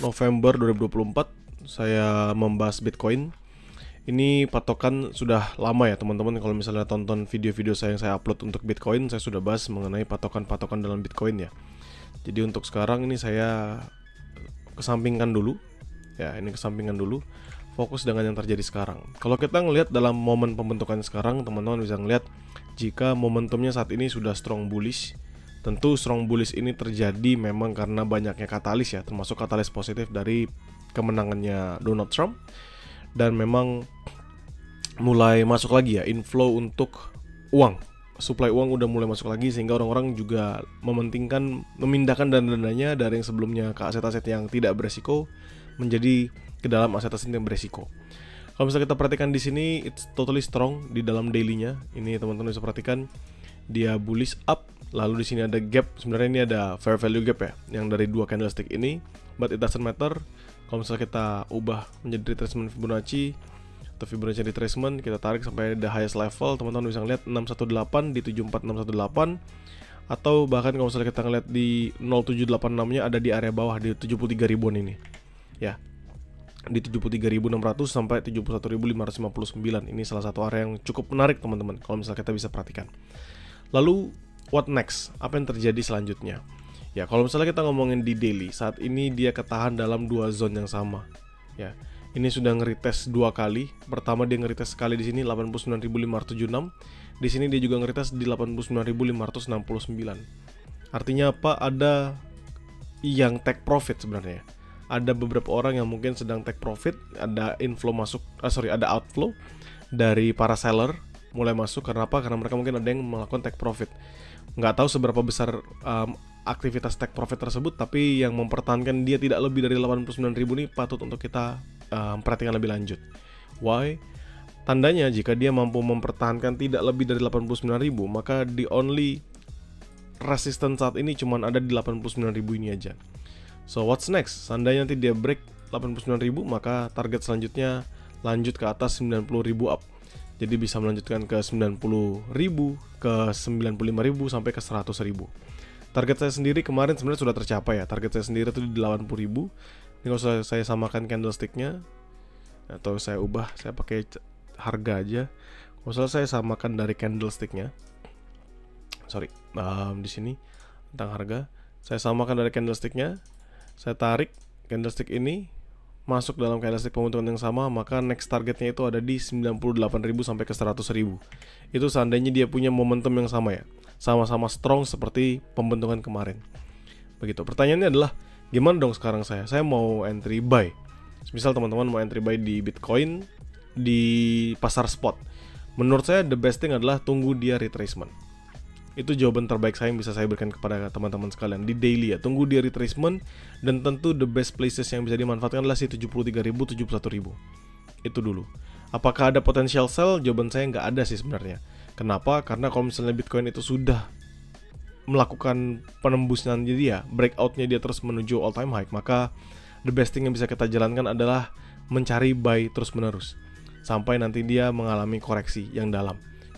November 2024 saya membahas Bitcoin. Ini patokan sudah lama ya teman-teman. Kalau misalnya tonton video-video saya yang saya upload untuk Bitcoin, saya sudah bahas mengenai patokan-patokan dalam Bitcoin ya. Jadi untuk sekarang ini saya kesampingkan dulu. Ya, ini kesampingkan dulu. Fokus dengan yang terjadi sekarang. Kalau kita ngelihat dalam momen pembentukan sekarang, teman-teman bisa ngelihat jika momentumnya saat ini sudah strong bullish. Tentu strong bullish ini terjadi memang karena banyaknya katalis ya, termasuk katalis positif dari kemenangannya Donald Trump. Dan memang mulai masuk lagi ya inflow untuk uang. Supply uang udah mulai masuk lagi sehingga orang-orang juga memindahkan dana-dananya dari yang sebelumnya ke aset-aset yang tidak beresiko menjadi ke dalam aset-aset yang beresiko. Kalau misalnya kita perhatikan di sini, it's totally strong di dalam daily-nya. Ini teman-teman bisa perhatikan dia bullish up. Lalu di sini ada gap. Sebenarnya ini ada fair value gap ya, yang dari dua candlestick ini. But it doesn't matter. Kalau misalnya kita ubah menjadi retracement Fibonacci atau Fibonacci retracement, kita tarik sampai the highest level, teman-teman bisa ngeliat 618 di 74618. Atau bahkan kalau misalnya kita ngeliat di 0786 nya ada di area bawah di 73 ribuan ini. Ya. Di 73.600 sampai 71.559. Ini salah satu area yang cukup menarik teman-teman kalau misalnya kita bisa perhatikan. Lalu what next? Apa yang terjadi selanjutnya? Ya, kalau misalnya kita ngomongin di daily, saat ini dia ketahan dalam dua zone yang sama. Ya, ini sudah nge-retest dua kali. Pertama dia nge-retest sekali di sini 89.576. Di sini dia juga nge-retest di 89.569. Artinya apa? Ada yang take profit sebenarnya. Ada beberapa orang yang mungkin sedang take profit, ada ada outflow dari para seller mulai masuk. Karena apa? Karena mereka mungkin ada yang melakukan take profit. Nggak tahu seberapa besar aktivitas take profit tersebut, tapi yang mempertahankan dia tidak lebih dari 89.000 ini patut untuk kita perhatikan lebih lanjut. Why? Tandanya jika dia mampu mempertahankan tidak lebih dari 89.000, maka the only resistance saat ini cuma ada di 89.000 ini aja. So what's next? Seandainya nanti dia break 89.000, maka target selanjutnya lanjut ke atas 90.000 up. Jadi bisa melanjutkan ke 90.000, ke 95.000 sampai ke 100.000. Target saya sendiri kemarin sebenarnya sudah tercapai ya. Target saya sendiri itu di 80.000. Ini kalau saya samakan candlesticknya atau saya ubah, saya pakai harga aja. Kalau saya samakan dari candlesticknya, di sini tentang harga, saya samakan dari candlesticknya. Saya tarik candlestick ini masuk dalam candlestick pembentukan yang sama, maka next targetnya itu ada di 98.000 sampai ke 100.000. Itu seandainya dia punya momentum yang sama ya, sama-sama strong seperti pembentukan kemarin. Begitu. Pertanyaannya adalah gimana dong sekarang saya mau entry buy. Misal teman-teman mau entry buy di Bitcoin di pasar spot. Menurut saya the best thing adalah tunggu dia retracement. Itu jawaban terbaik saya yang bisa saya berikan kepada teman-teman sekalian di daily ya. Tunggu dia retracement, dan tentu the best places yang bisa dimanfaatkan adalah si 73.000, 71.000. Itu dulu. Apakah ada potensial sell? Jawaban saya nggak ada sih sebenarnya. Kenapa? Karena kalau misalnya Bitcoin itu sudah melakukan penembusan dia, breakoutnya dia terus menuju all time high, maka the best thing yang bisa kita jalankan adalah mencari buy terus menerus sampai nanti dia mengalami koreksi yang dalam.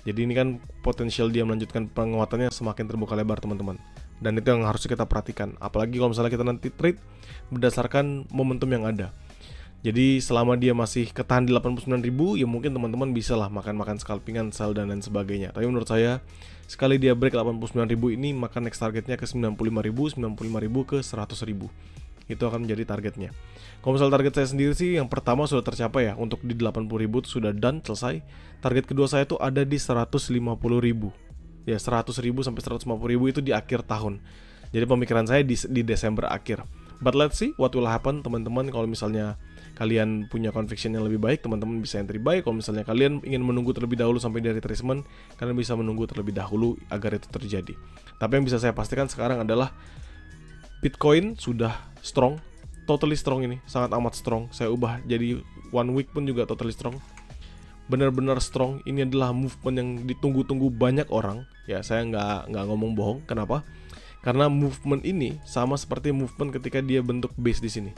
Jadi ini kan potensial dia melanjutkan penguatannya semakin terbuka lebar teman-teman. Dan itu yang harus kita perhatikan. Apalagi kalau misalnya kita nanti trade berdasarkan momentum yang ada. Jadi selama dia masih ketahan di 89.000, ya mungkin teman-teman bisa lah makan-makan scalpingan, sell dan lain sebagainya. Tapi menurut saya, sekali dia break 89.000 ini, maka next targetnya ke 95.000, 95.000 ke 100.000. Itu akan menjadi targetnya. Kalau misal target saya sendiri sih yang pertama sudah tercapai ya, untuk di 80.000 itu sudah done, selesai. Target kedua saya itu ada di 150.000. Ya, 100.000 sampai 150.000 itu di akhir tahun. Jadi pemikiran saya di Desember akhir. But let's see what will happen teman-teman. Kalau misalnya kalian punya conviction yang lebih baik, teman-teman bisa entry buy. Kalau misalnya kalian ingin menunggu terlebih dahulu sampai dari retracement, kalian bisa menunggu terlebih dahulu agar itu terjadi. Tapi yang bisa saya pastikan sekarang adalah Bitcoin sudah strong, totally strong ini, sangat amat strong. Saya ubah jadi 1 week pun juga totally strong. Benar-benar strong. Ini adalah movement yang ditunggu-tunggu banyak orang. Ya, saya nggak ngomong bohong. Kenapa? Karena movement ini sama seperti movement ketika dia bentuk base di sini.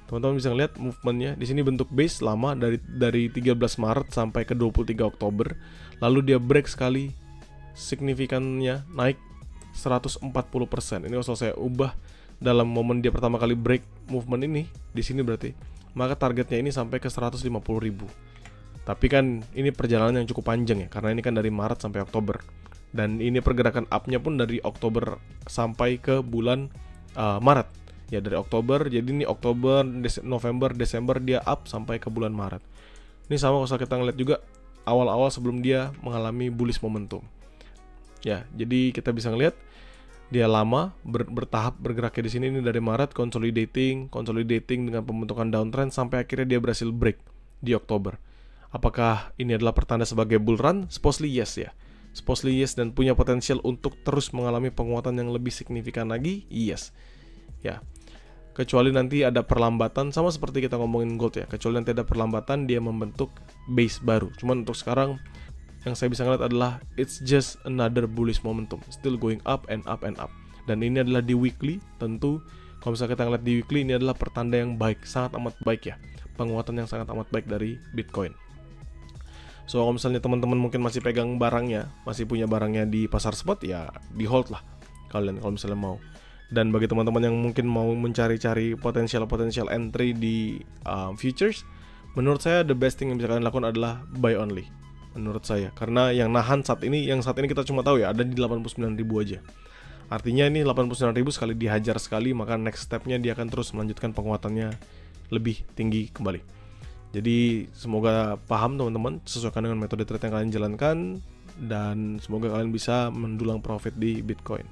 Teman-teman bisa ngeliat movementnya. Di sini bentuk base lama dari 13 Maret sampai ke 23 Oktober. Lalu dia break sekali, signifikannya naik 140%. Ini kalau saya ubah dalam momen dia pertama kali break movement ini di sini berarti, maka targetnya ini sampai ke 150.000. Tapi kan ini perjalanan yang cukup panjang ya, karena ini kan dari Maret sampai Oktober. Dan ini pergerakan up-nya pun dari Oktober sampai ke bulan Maret. Ya dari Oktober, jadi ini Oktober, November, Desember dia up sampai ke bulan Maret. Ini sama kalau kita ngeliat juga awal-awal sebelum dia mengalami bullish momentum. Ya, jadi kita bisa ngeliat dia lama bertahap bergeraknya di sini, ini dari Maret consolidating dengan pembentukan downtrend sampai akhirnya dia berhasil break di Oktober. Apakah ini adalah pertanda sebagai bull run? Supposedly yes ya. Supposedly yes, dan punya potensial untuk terus mengalami penguatan yang lebih signifikan lagi? Yes. Ya. Kecuali nanti ada perlambatan, sama seperti kita ngomongin gold ya. Kecuali nanti ada perlambatan, dia membentuk base baru. Cuman untuk sekarang yang saya bisa ngeliat adalah it's just another bullish momentum, still going up and up and up. Dan ini adalah di weekly, tentu kalau misalnya kita ngeliat di weekly, ini adalah pertanda yang baik, sangat amat baik ya. Penguatan yang sangat amat baik dari Bitcoin. So kalau misalnya teman-teman mungkin masih pegang barangnya, masih punya barangnya di pasar spot, ya di hold lah kalian kalau misalnya mau. Dan bagi teman-teman yang mungkin mau mencari-cari potensial entry di futures, menurut saya the best thing yang bisa kalian lakukan adalah buy only. Menurut saya, karena yang nahan saat ini kita cuma tahu ya ada di 89.000 aja. Artinya ini 89.000 sekali dihajar sekali, maka next stepnya dia akan terus melanjutkan penguatannya lebih tinggi kembali. Jadi semoga paham teman-teman, sesuaikan dengan metode trade yang kalian jalankan, dan semoga kalian bisa mendulang profit di Bitcoin.